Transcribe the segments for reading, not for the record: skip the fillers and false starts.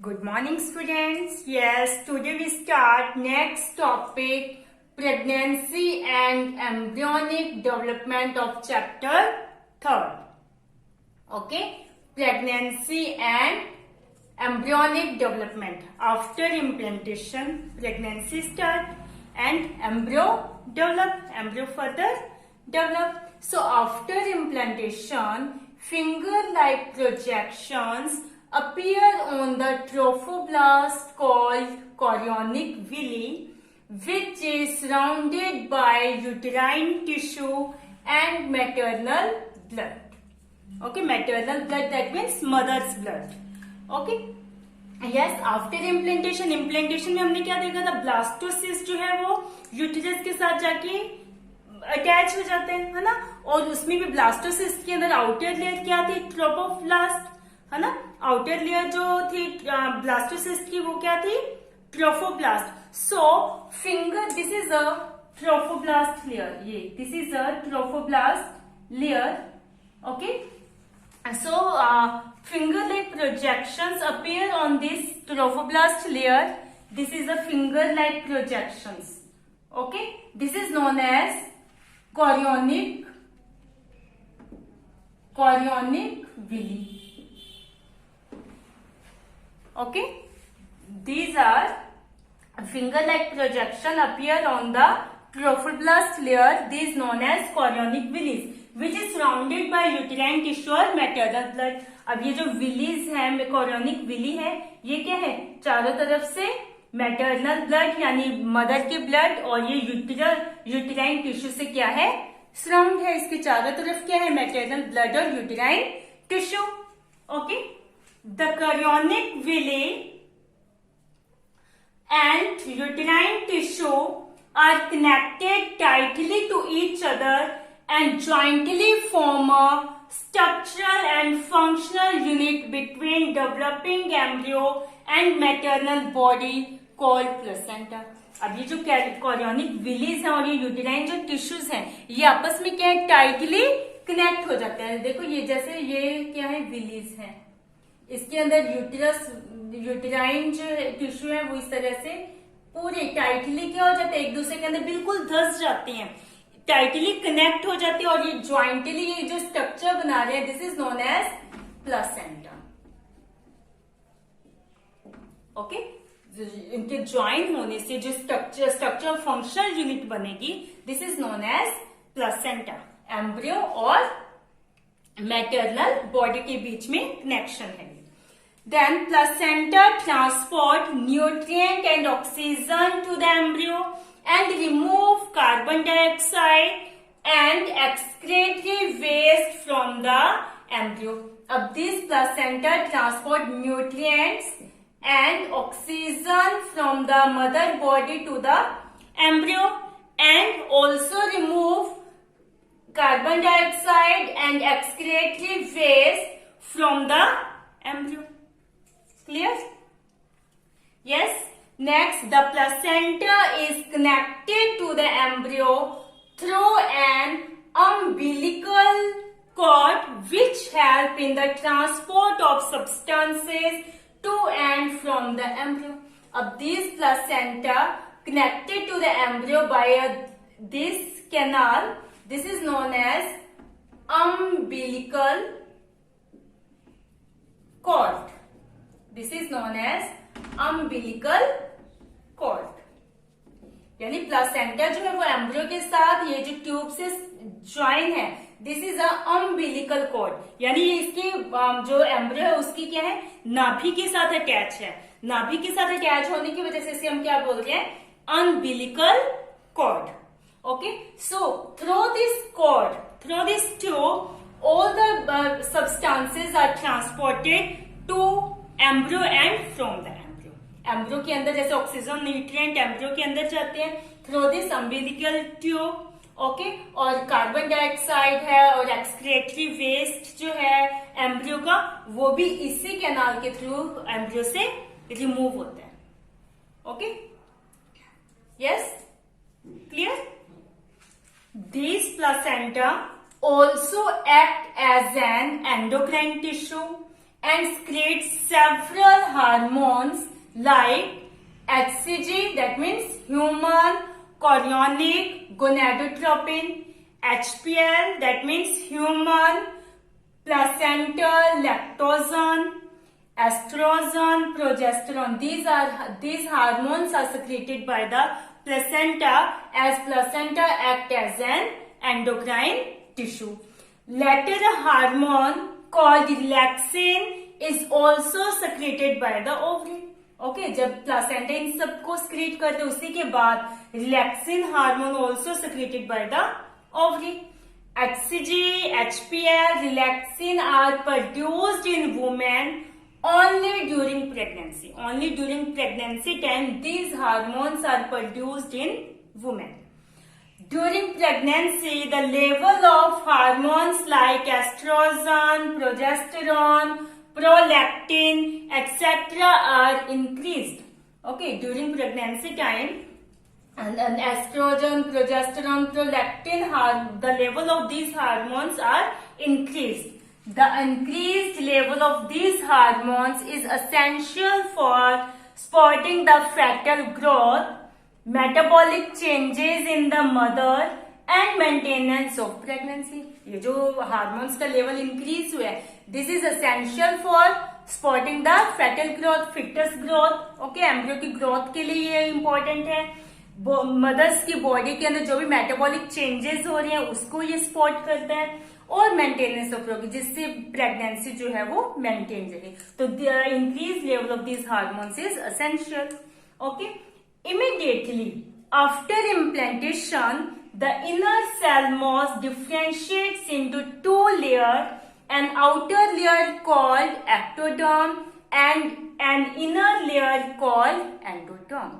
Good morning, students. Yes, today we start next topic, pregnancy and embryonic development of chapter 3rd. Okay, pregnancy and embryonic development. After implantation, pregnancy start and embryo develop, embryo further develop. So after implantation, finger-like projections appear on the trophoblast called chorionic villi, which is surrounded by uterine tissue and maternal blood. Okay, maternal blood, that means mother's blood. Okay, yes, after implantation में हमने क्या देखा था, blastocyst जो है वो uterus के साथ जाके अटैच हो जाते हैं, है ना। और उसमें भी ब्लास्टोसिस्ट के अंदर आउटर लेयर क्या थी, ट्रोपोब्लास्ट, है ना। आउटर लेयर जो थी ब्लास्टोसिस्ट की वो क्या थी, trophoblast. So finger, this is a trophoblast layer, ये this is a trophoblast layer. Okay, so finger-like projections appear on this trophoblast layer. This is a finger-like projections. Okay, this is known as chorionic villi. Okay, these are finger-like projection appear on the trophoblast layer. This is known as chorionic villi, which is surrounded by uterine tissue और maternal blood. अब ये जो villis है, chorionic villi है, ये क्या है, चारों तरफ से मैटरनल ब्लड यानी मदर के ब्लड और ये यूटेराइन टिश्यू से क्या है, सराउंड है. इसके चारों तरफ क्या है, मैटरनल ब्लड और uterine tissue. Okay, the chorionic villi and uterine tissue are connected tightly to each other and jointly form a structural and functional unit between developing embryo and maternal body called placenta. अब ये जो chorionic villis है और ये uterine जो tissues हैं, ये आपस में क्या है, टाइटली कनेक्ट हो जाते हैं. देखो ये जैसे ये क्या है, विलीज है, इसके अंदर यूटेराइन जो टिश्यू है वो इस तरह से पूरे टाइटली क्या हो जाते हैं, एक दूसरे के अंदर बिल्कुल धस जाती हैं, टाइटली कनेक्ट हो जाती है. और ये ज्वाइंटली ये जो स्ट्रक्चर बना रहे हैं, this is known as placenta. Okay, इनके ज्वाइन होने से जो स्ट्रक्चर फंक्शनल यूनिट बनेगी, this is known as placenta. Embryo और मैटरनल बॉडी के बीच में कनेक्शन है. Then placenta transport nutrient and oxygen to the embryo and remove carbon dioxide and excretory waste from the embryo. अब this placenta transport nutrients and oxygen from the mother body to the embryo and also remove carbon dioxide and excretory waste from the embryo. Clear? Yes. Next, the placenta is connected to the embryo through an umbilical cord which help in the transport of substances to and from the embryo. Of this placenta connected to the embryo by this canal, this is known as umbilical cord. This is known as umbilical cord. यानी placenta जो है वो embryo के साथ ये जो tube से join है, this is a umbilical cord. यानी ये इसकी जो एम्ब्रियो है उसकी क्या है, नाभि के साथ अटैच है. नाभि के साथ अटैच होने की वजह से इसे हम क्या बोल रहे हैं, umbilical cord. Okay, so through this cord, through this tube, all the substances are transported to embryo and from the embryo. Embryo के अंदर जैसे ऑक्सीजन न्यूट्रिएंट एम्ब्रियो के अंदर जाते हैं through this umbilical tube. Okay, और कार्बन डाइऑक्साइड है और एक्सक्रेटरी वेस्ट जो है एम्ब्रियो का, वो भी इसी कैनाल के थ्रू एम्ब्रियो से रिमूव होता है. Okay, yes, clear. These placenta also act as an endocrine tissue and secretes several hormones like HCG, that means human chorionic gonadotropin, HPL, that means human placental lactogen, estrogen, progesterone. These hormones are secreted by the placenta, as placenta act as an endocrine tissue. Later, a hormone called relaxin is also secreted by the ovary. Okay जब placenta इन सबको secrete करते उसी के बाद relaxin hormone also secreted by the ovary. HCG, HPL, relaxin are produced in women only during pregnancy. Only during pregnancy time these hormones are produced in women. During pregnancy, the level of hormones like estrogen, progesterone, prolactin, etc. are increased. Okay, during pregnancy time, and estrogen, progesterone, prolactin, the level of these hormones are increased. The increased level of these hormones is essential for supporting the fetal growth, metabolic changes in the mother and maintenance of pregnancy. ये जो hormones का level increase हुआ है, this is essential for supporting the fetal growth, fetus growth. Okay, embryo की growth के लिए ये important है. मदर्स की बॉडी के अंदर जो भी मेटाबॉलिक चेंजेस हो रहे हैं उसको ये सपोर्ट करता है, और मेंटेनेंस ऑफ प्रोग्रेस, जिससे प्रेगनेंसी जो है वो मेंटेन रहे. तो increase level of this hormones is essential. Okay, immediately after implantation, the inner cell mass differentiates into two layers, an outer layer called ectoderm and an inner layer called endoderm.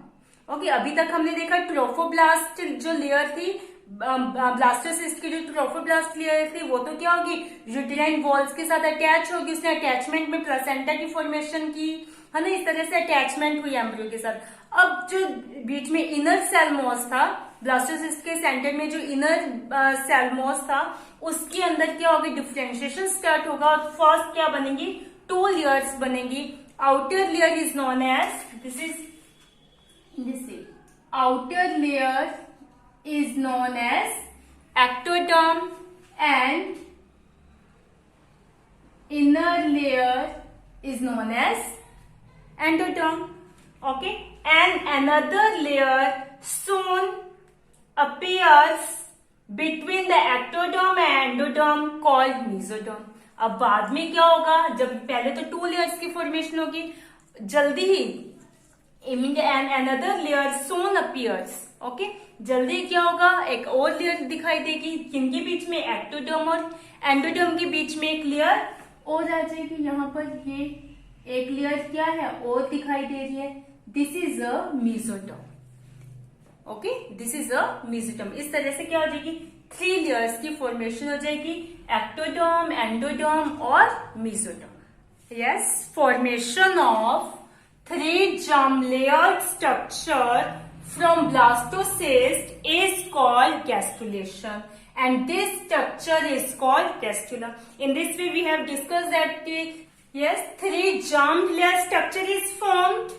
Okay, अभी तक हमने देखा trophoblast जो layer थी, blastocyst की जो trophoblast layer थी वो तो क्या होगी, यूटेराइन वॉल्स के साथ अटैच होगी. उसने अटैचमेंट में प्लेसेंटा की फॉर्मेशन की, है ना, इस तरह से अटैचमेंट हुई एम्ब्रियो के साथ. अब जो बीच में इनर सेल मॉस था, ब्लास्टोसिस्ट के सेंटर में जो इनर सेल मॉस था, उसके अंदर क्या होगी, डिफरेंशिएशन स्टार्ट होगा. और फर्स्ट क्या बनेगी, टू लेयर्स बनेगी. Outer layer is known as, this is outer layer is known as ectoderm and inner layer is known as endoderm. Okay, and another layer soon appears between the ectoderm and endoderm called mesoderm. अब बाद में क्या होगा, जब पहले तो two layers की formation होगी, जल्दी ही and another layer soon appears. Okay, जल्दी क्या होगा, एक और लेयर दिखाई देगी, किनके बीच में, एक्टोडर्म और एंडोडर्म के बीच में एक लेयर और आ जाएगी. यहाँ पर ये एक लेयर क्या है और दिखाई दे रही है, this is a mesoderm. Okay, this is a mesoderm. इस तरह से क्या हो जाएगी, थ्री लेयर्स की फॉर्मेशन हो जाएगी, एक्टोडर्म, एंडोडर्म और mesoderm. Yes, formation of three germ layered structure from blastocyst is called gastrulation, and this structure is called gastrula. In this way we have discussed that yes, three germ layer structure is formed.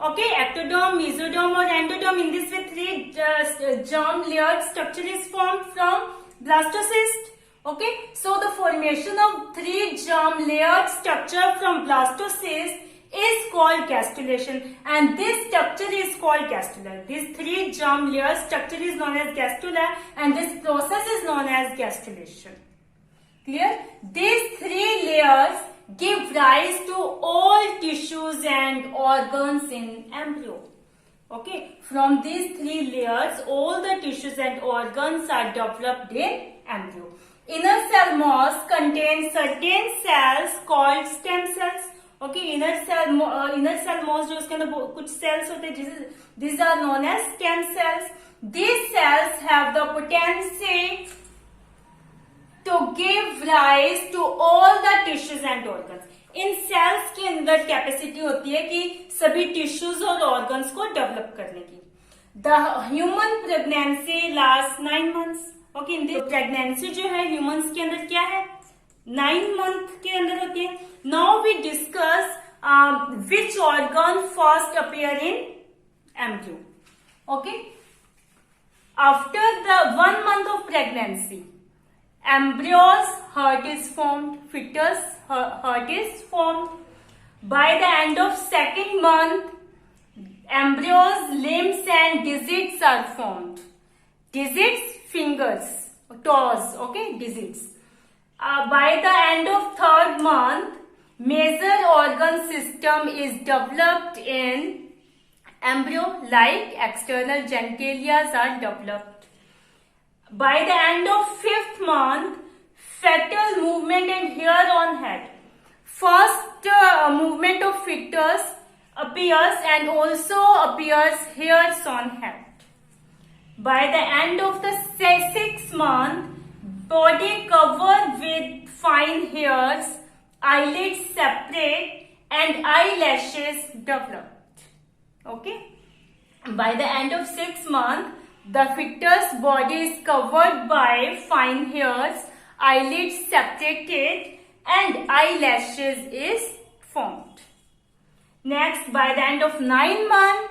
Okay, ectoderm, mesoderm or endoderm. In this way three germ layered structure is formed from blastocyst. Okay, so the formation of three germ layered structure from blastocyst is called gastrulation, and this structure is called gastrula. This three germ layer structure is known as gastrula, and this process is known as gastrulation. Clear? These three layers give rise to all tissues and organs in embryo. Okay, from these three layers all the tissues and organs are developed in embryo. Inner cell mass contains certain cells called stem cells. Okay, inner cell mass जो उसके अंदर कुछ sales होते हैं, these are known as stem cells. These cells have the potency to give rise to all the tissues and organs. इन cells के अंदर capacity होती है कि सभी टिश्यूज और ऑर्गन्स को डेवलप करने की. The human pregnancy last 9 months. Okay, pregnancy जो है ह्यूमंस के अंदर क्या है, 9 मंथ के अंदर होती है. Now we discuss which organ first appear in embryo. Okay. After the 1 month of pregnancy, embryo's heart is formed, fetus heart is formed. By the end of 2nd month, embryo's limbs and digits are formed. Digits, fingers, toes, okay, digits. By the end of 3rd month, major organ system is developed in embryo, like external genitalia are developed. By the end of 5th month, fetal movement and hair on head. First movement of fetus appears and also appears hairs on head. By the end of the 6th month, body covered with fine hairs, eyelids separate and eyelashes developed. Okay. By the end of 6th month, the fetus body is covered by fine hairs, eyelids separated and eyelashes is formed. Next, by the end of 9 month,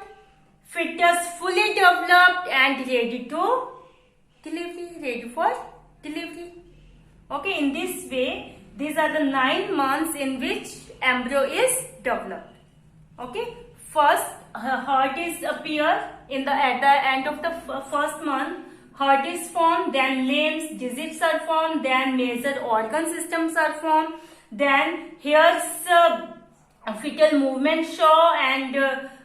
fetus fully developed and ready to delivery, ready for delivery. Okay, in this way, these are the 9 months in which embryo is developed. Okay, first heart is appear at the end of the 1st month. Heart is formed, then limbs, digits are formed, then major organ systems are formed, then hairs, fetal movement show and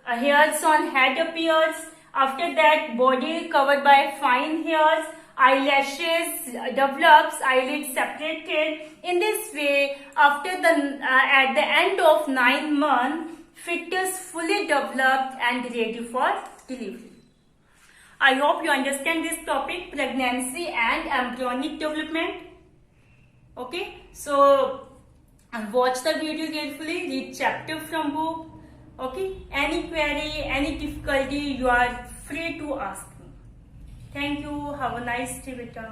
hairs on head appears. After that, body covered by fine hairs, eyelashes develops, eyelids separated. In this way, after at the end of 9 months, fetus fully developed and ready for delivery. I hope you understand this topic, pregnancy and embryonic development. Okay, so watch the video carefully, read chapter from book. Okay, any query, any difficulty, you are free to ask me. Thank you. Have a nice day, beta.